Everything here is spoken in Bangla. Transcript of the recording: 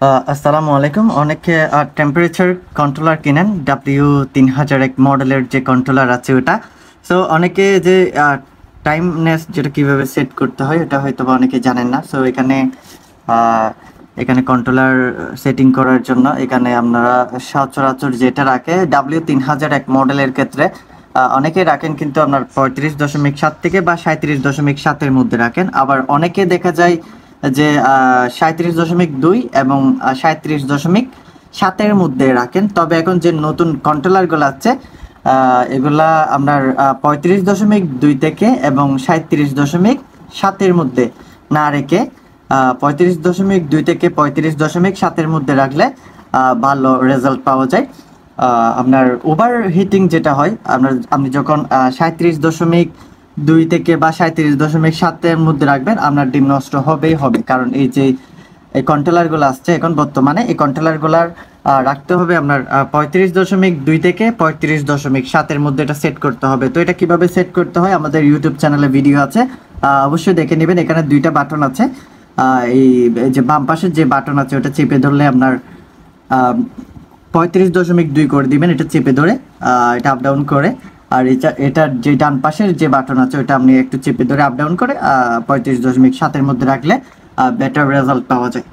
আসসালামু আলাইকুম। অনেকে টেম্পারেচার কন্ট্রোলার কিনেন, W3001 মডেলের যে কন্ট্রোলার আছে ওটা। সো অনেকে যে টাইমনেস যেটা কিভাবে সেট করতে হয় এটা হয়তো বা অনেকে জানেন না। সো এখানে কন্ট্রোলার সেটিং করার জন্য এখানে আপনারা সচরাচর যেটা রাখে W3001 মডেলের ক্ষেত্রে অনেকে রাখেন কিন্তু আপনার 35.7 থেকে বা 37.7-এর মধ্যে রাখেন। আবার অনেকে দেখা যায় যে 37.2 এবং 37.7-এর মধ্যে রাখেন। তবে এখন যে নতুন কন্ট্রোলারগুলো আছে এগুলা আপনার 35.2 থেকে এবং 37.7-এর মধ্যে না রেখে 35.2 থেকে 35.7-এর মধ্যে রাখলে ভালো রেজাল্ট পাওয়া যায়। আপনার ওভার হিটিং যেটা হয় আপনি যখন 37.2 থেকে বা 37.7-এর মধ্যে রাখবেন আপনার ডিম নষ্ট হবেই হবে। কারণ এই যে এই কন্ট্রোলারগুলো আসছে এখন বর্তমানে এই কন্ট্রোলারগুলার রাখতে হবে আপনার 35.2 থেকে 35.7-এর মধ্যে এটা সেট করতে হবে। তো এটা কিভাবে সেট করতে হয় আমাদের ইউটিউব চ্যানেলে ভিডিও আছে, অবশ্যই দেখে নেবেন। এখানে দুইটা বাটন আছে, এই যে বাম পাশের যে বাটন আছে ওটা চেপে ধরলে আপনার 35.2 করে দিবেন, এটা চেপে ধরে এটা আপ ডাউন করে। আর এটার যে ডান পাশের যে বাটন আছে ওটা আপনি একটু চেপে ধরে আপ ডাউন করে 35.7-এর মধ্যে রাখলে বেটার রেজাল্ট পাওয়া যায়।